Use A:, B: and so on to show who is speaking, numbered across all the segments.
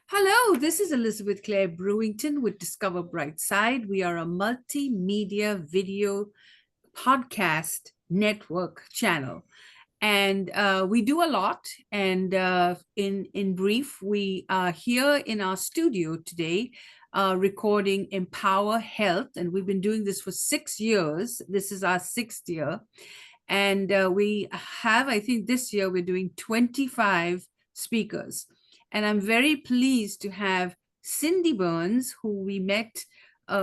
A: Hello, this is Elizabeth Clare Brewington with Discover Brightside. We are a multimedia video podcast network channel, and we do a lot. And in brief, we are here in our studio today, recording Empower Health, and we've been doing this for 6 years. This is our sixth year, and we have, I think, this year we're doing 25 speakers. And I'm very pleased to have Cindy Burns, who we met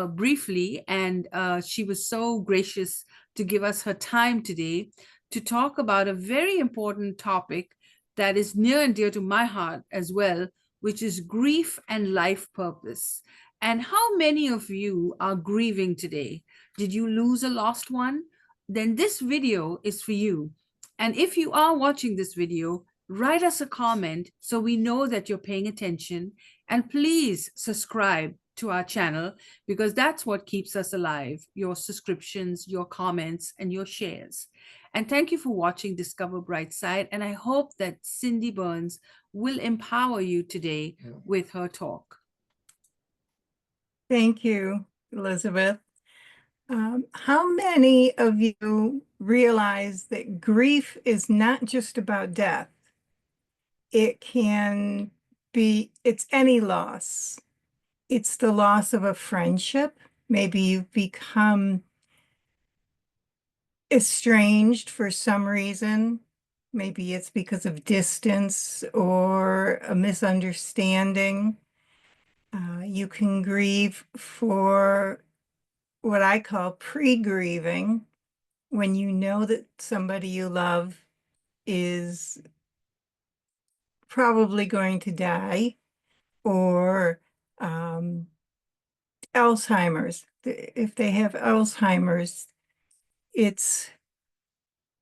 A: briefly, and she was so gracious to give us her time today to talk about a very important topic that is near and dear to my heart as well, which is grief and life purpose. And how many of you are grieving today? Did you lose a lost one? Then this video is for you. And if you are watching this video, write us a comment so we know that you're paying attention. And please subscribe to our channel, because that's what keeps us alive: your subscriptions, your comments, and your shares. And thank you for watching Discover Brightside. And I hope that Cindy Burns will empower you today with her talk.
B: Thank you, Elizabeth. How many of you realize that grief is not just about death? It can be, it's any loss. It's the loss of a friendship. Maybe you've become estranged for some reason. Maybe it's because of distance or a misunderstanding. You can grieve for what I call pre-grieving, when you know that somebody you love is probably going to die, or Alzheimer's. If they have Alzheimer's, it's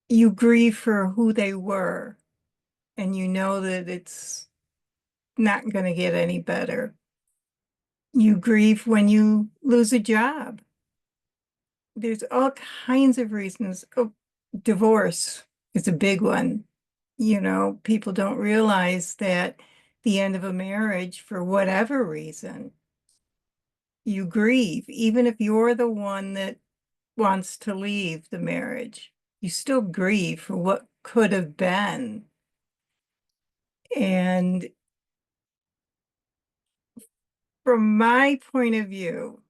B: you grieve for who they were, and you know that it's not going to get any better. You grieve when you lose a job. There's all kinds of reasons. Oh, divorce is a big one. You know, people don't realize that the end of a marriage, for whatever reason, you grieve. Even if you're the one that wants to leave the marriage, you still grieve for what could have been. And from my point of view,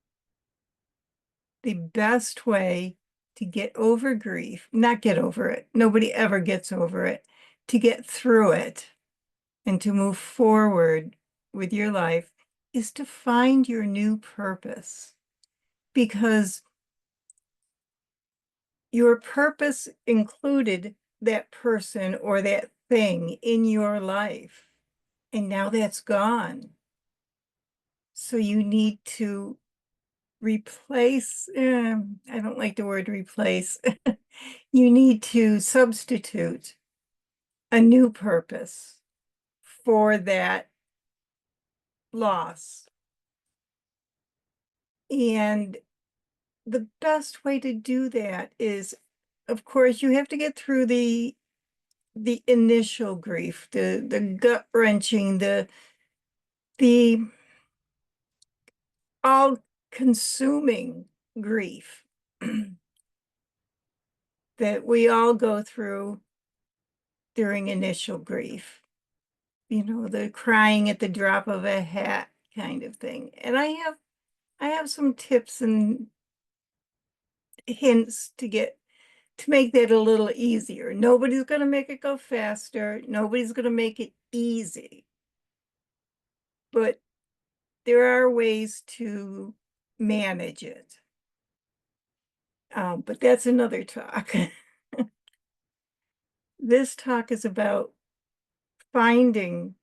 B: the best way to get over grief, not get over it, nobody ever gets over it, to get through it and to move forward with your life, is to find your new purpose. Because your purpose included that person or that thing in your life, and now that's gone. So you need to replace, I don't like the word replace. You need to substitute a new purpose for that loss. And the best way to do that is, of course, you have to get through the initial grief, the gut-wrenching, the all-consuming grief that we all go through during initial grief. You know, the crying at the drop of a hat kind of thing. And I have some tips and hints to make that a little easier. Nobody's going to make it go faster. Nobody's going to make it easy. But there are ways to manage it. But that's another talk. This talk is about finding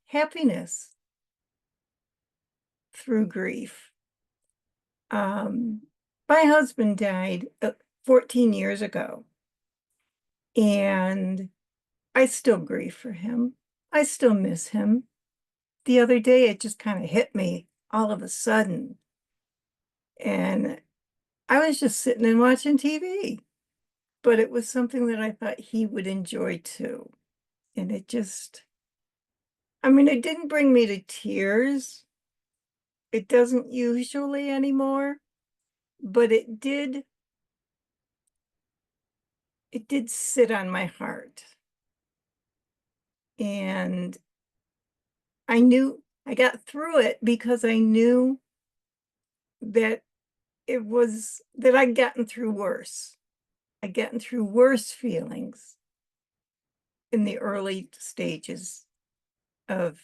B: happiness through grief. My husband died 14 years ago, and I still grieve for him. I still miss him. The other day, it just kind of hit me all of a sudden. And I was just sitting and watching TV, but it was something that I thought he would enjoy too. And I mean, it didn't bring me to tears. It doesn't usually anymore, but it did sit on my heart. And I knew I got through it because I knew that that I'd gotten through worse. I'd gotten through worse feelings in the early stages of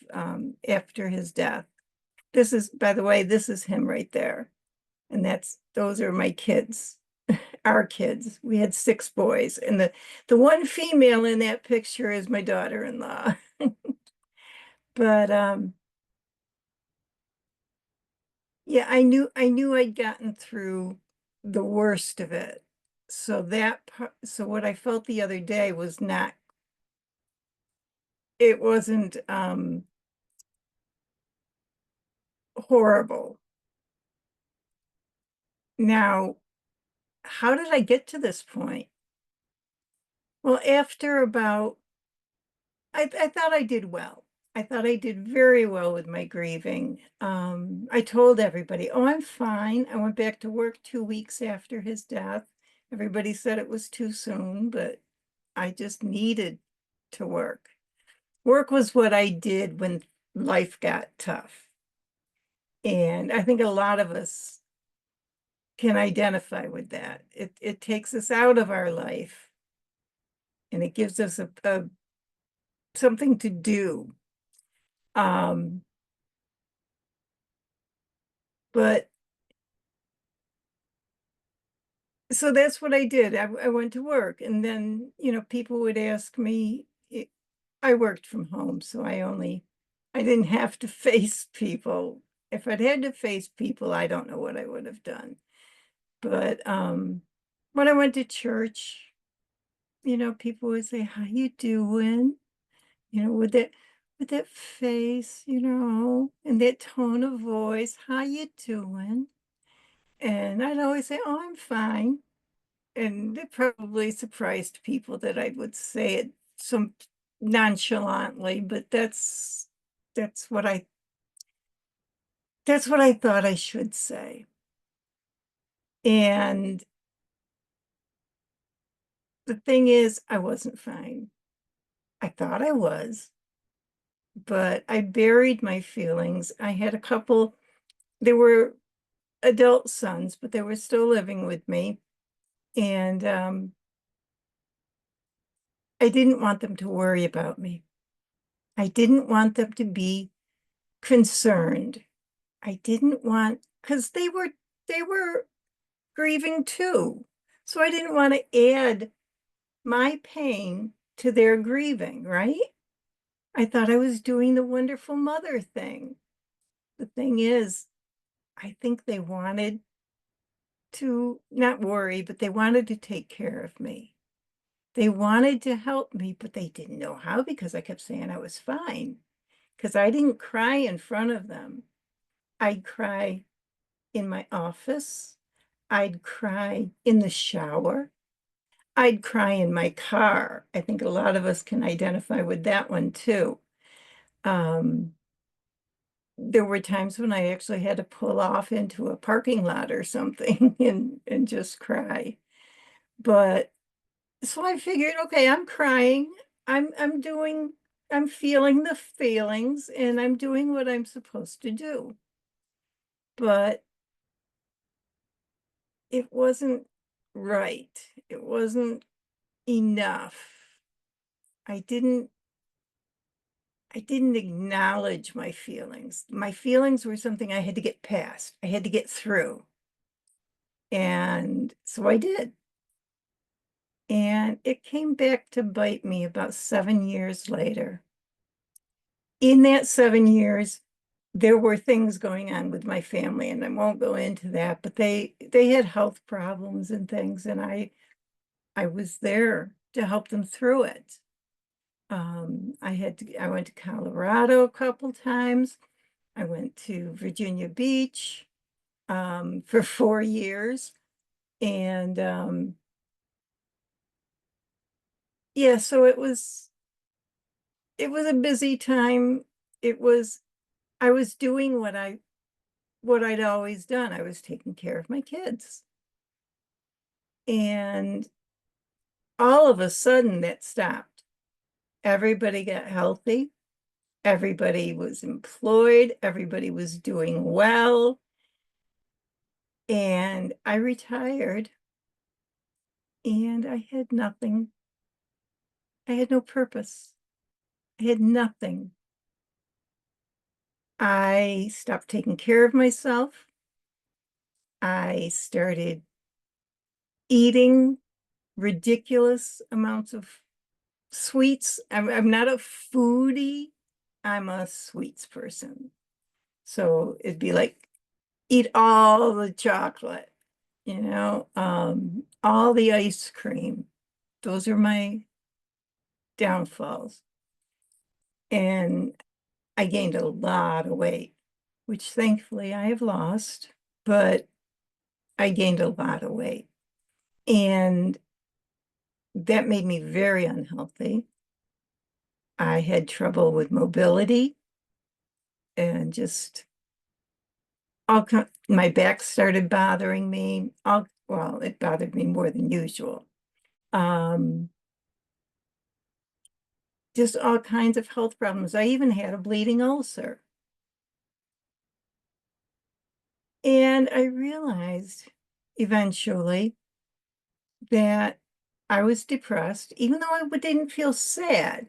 B: after his death. This is, by the way, this is him right there. And those are my kids, our kids. We had 6 boys. And the one female in that picture is my daughter-in-law. But yeah, I knew I'd gotten through the worst of it. So what I felt the other day was not, it wasn't horrible. Now, how did I get to this point? Well, after about, I thought I did well. I thought I did very well with my grieving. I told everybody, oh, I'm fine. I went back to work 2 weeks after his death. Everybody said it was too soon, but I just needed to work. Work was what I did when life got tough. And I think a lot of us can identify with that. It takes us out of our life and it gives us a something to do. Um, but so that's what I did. I went to work, and then, people would ask me, I worked from home, so I didn't have to face people. If I'd had to face people, I don't know what I would have done. But when I went to church, people would say, how you doing? With that face, and that tone of voice, how you doing? And I'd always say, oh, I'm fine. And it probably surprised people that I would say it some nonchalantly, but that's what I that's what I thought I should say. And the thing is, I wasn't fine. I thought I was, but I buried my feelings. I had a couple, they were adult sons, but they were still living with me. And I didn't want them to worry about me. I didn't want them to be concerned. I didn't want, because they were grieving too. So I didn't want to add my pain to their grieving, right? I thought I was doing the wonderful mother thing. The thing is, I think they wanted to not worry, but they wanted to take care of me. They wanted to help me, but they didn't know how because I kept saying I was fine. Because I didn't cry in front of them. I'd cry in my office. I'd cry in the shower. I'd cry in my car. I think a lot of us can identify with that one too. Um, there were times when I actually had to pull off into a parking lot or something and just cry. But so I figured, okay, I'm crying. I'm feeling the feelings and I'm doing what I'm supposed to do. But it wasn't right. It wasn't enough. I didn't I didn't acknowledge my feelings. My feelings were something I had to get past. I had to get through. And so I did. And it came back to bite me about 7 years later. In that 7 years, there were things going on with my family, and I won't go into that, but they had health problems and things, and I was there to help them through it. I went to Colorado a couple times. I went to Virginia Beach for 4 years. And yeah, so it was a busy time I was doing what I'd always done. I was taking care of my kids. And all of a sudden that stopped. Everybody got healthy. Everybody was employed. Everybody was doing well. And I retired and I had nothing. I had no purpose. I had nothing. I stopped taking care of myself. I started eating ridiculous amounts of sweets. I'm not a foodie. I'm a sweets person. So it'd be like eat all the chocolate, all the ice cream. Those are my downfalls. And I gained a lot of weight, which thankfully I have lost, but I gained a lot of weight. And that made me very unhealthy. I had trouble with mobility and just my back started bothering me. Well, it bothered me more than usual. Um, just all kinds of health problems. I even had a bleeding ulcer. And I realized eventually that I was depressed, even though I didn't feel sad.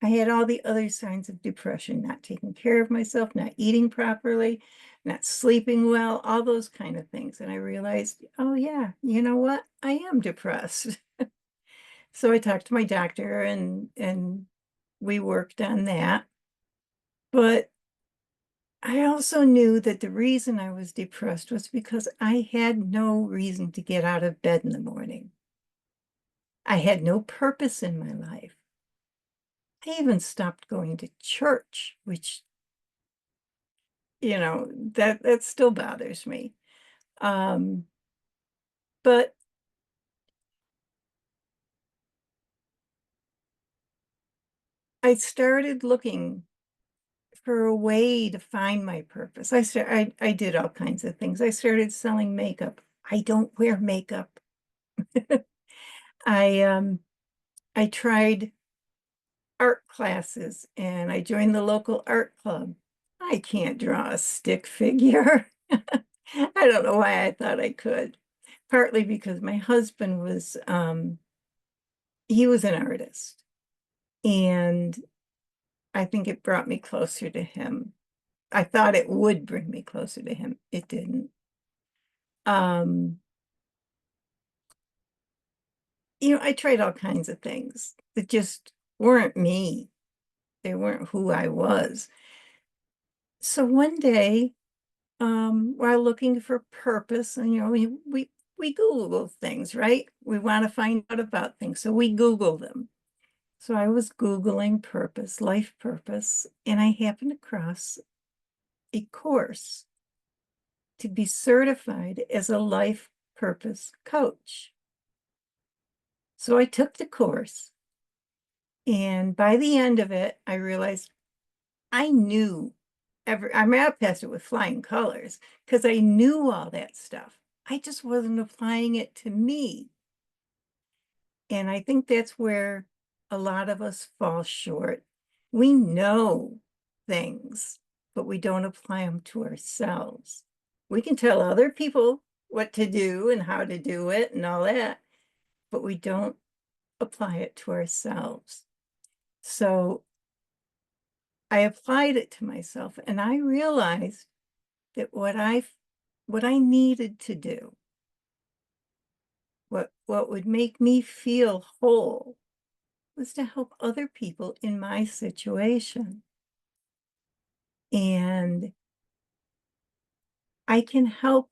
B: I had all the other signs of depression, not taking care of myself, not eating properly, not sleeping well, all those kind of things. And I realized, oh yeah, you know what? I am depressed. So I talked to my doctor and we worked on that. But I also knew that the reason I was depressed was because I had no reason to get out of bed in the morning. I had no purpose in my life. I even stopped going to church, which, that still bothers me. Um, but I started looking for a way to find my purpose. I did all kinds of things. I started selling makeup. I don't wear makeup. I I tried art classes and I joined the local art club. I can't draw a stick figure. I don't know why I thought I could. Partly because my husband he was an artist and I think it brought me closer to him. I thought it would bring me closer to him. It didn't. Um, I tried all kinds of things that just weren't me. They weren't who I was. So one day, while looking for purpose, and we Google things, right? We want to find out about things, so we Google them. So I was Googling purpose, life purpose, and I happened across a course to be certified as a life purpose coach. So I took the course, and by the end of it, I realized I knew I mean, I passed it with flying colors because I knew all that stuff. I just wasn't applying it to me. And I think that's where a lot of us fall short. We know things, but we don't apply them to ourselves. We can tell other people what to do and how to do it and all that, but we don't apply it to ourselves. So I applied it to myself and I realized that what I needed to do, what would make me feel whole was to help other people in my situation. And I can help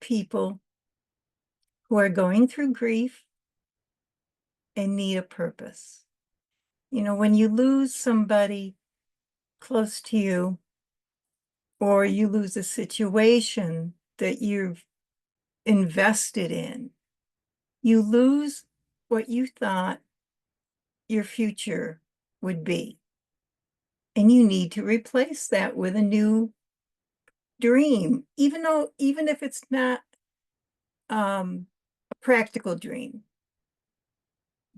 B: people who are going through grief and need a purpose. When you lose somebody close to you, or you lose a situation that you've invested in, you lose what you thought your future would be. And you need to replace that with a new dream, even if it's not a practical dream.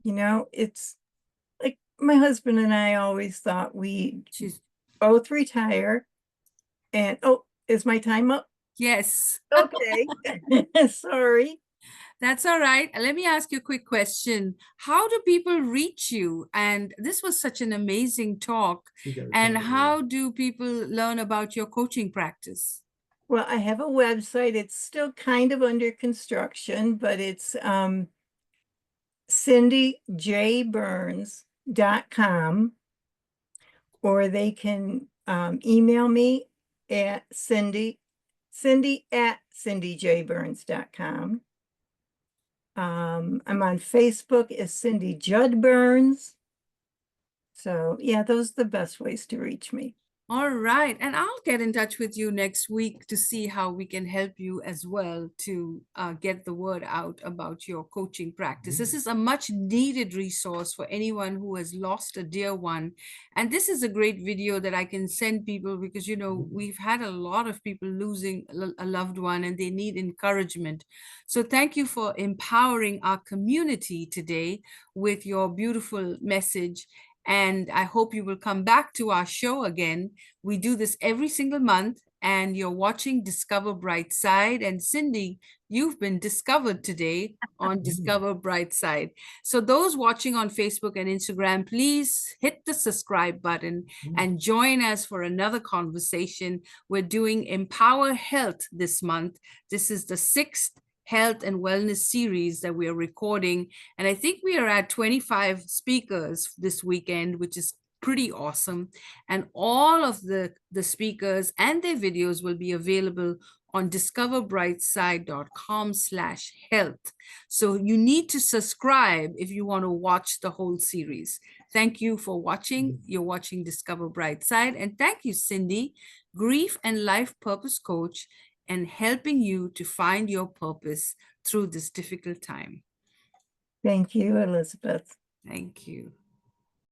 B: It's like my husband and I always thought we'd
A: She's
B: both retire and oh, is my time up?
A: yes.
B: Okay. Sorry.
A: That's all right. Let me ask you a quick question. How do people reach you? And this was such an amazing talk. And how do people learn about your coaching practice?
B: Well, I have a website. It's still kind of under construction, but it's cindyjburns.com, or they can email me at cindy@cindyjburns.com. I'm on Facebook as Cindy Judd Burns. So yeah, those are the best ways to reach me.
A: All right. And I'll get in touch with you next week to see how we can help you as well to get the word out about your coaching practice. This is a much needed resource for anyone who has lost a dear one. And this is a great video that I can send people because, we've had a lot of people losing a loved one and they need encouragement. So thank you for empowering our community today with your beautiful message. And I hope you will come back to our show again. We do this every single month, and you're watching Discover Brightside. And Cindy, you've been discovered today on Discover Brightside. So, those watching on Facebook and Instagram, please hit the subscribe button and join us for another conversation. We're doing Empower Health this month. This is the 6th health and wellness series that we are recording. And I think we are at 25 speakers this weekend, which is pretty awesome. And all of the speakers and their videos will be available on discoverbrightside.com/health. So you need to subscribe if you want to watch the whole series. Thank you for watching. You're watching Discover Brightside. And thank you, Cindy, grief and life purpose coach, and helping you to find your purpose through this difficult time.
B: Thank you, Elizabeth.
A: Thank you.